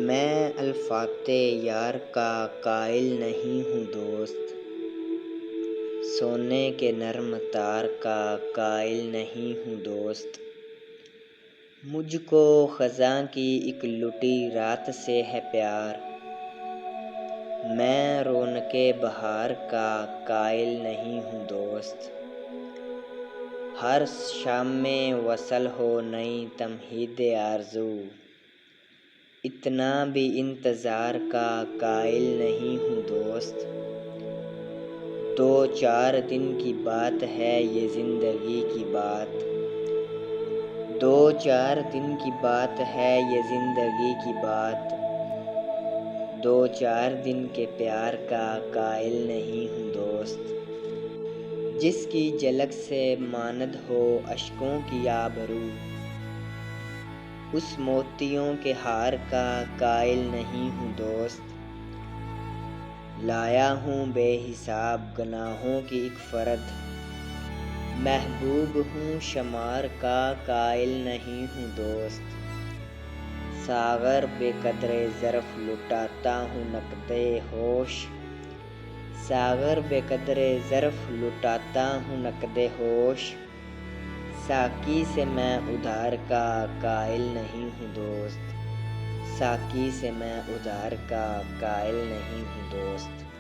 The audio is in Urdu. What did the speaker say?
میں الفاظ یار کا قائل نہیں ہوں دوست، سونے کے نرم تار کا قائل نہیں ہوں دوست۔ مجھ کو خزاں کی ایک لٹی رات سے ہے پیار، میں رونق بہار کا قائل نہیں ہوں دوست۔ ہر شام میں وصل ہو نئی تمہید آرزو، اتنا بھی انتظار کا قائل نہیں ہوں دوست۔ دو چار دن کی بات ہے یہ زندگی کی بات، دو چار دن کی بات ہے یہ زندگی کی بات، دو چار دن کے پیار کا قائل نہیں ہوں دوست۔ جس کی جھلک سے ماند ہو اشکوں کی آبرو، اس موتیوں کے ہار کا قائل نہیں ہوں دوست۔ لایا ہوں بے حساب گناہوں کی ایک فرد، محبوب ہوں شمار کا قائل نہیں ہوں دوست۔ ساغر بے قدر ظرف لٹاتا ہوں نقد ہوش، ساغر بے قدر ظرف لٹاتا ہوں نقد ہوش، ساقی سے میں ادھار کا قائل نہیں ہوں دوست، ساقی سے میں ادھار کا قائل نہیں ہوں دوست۔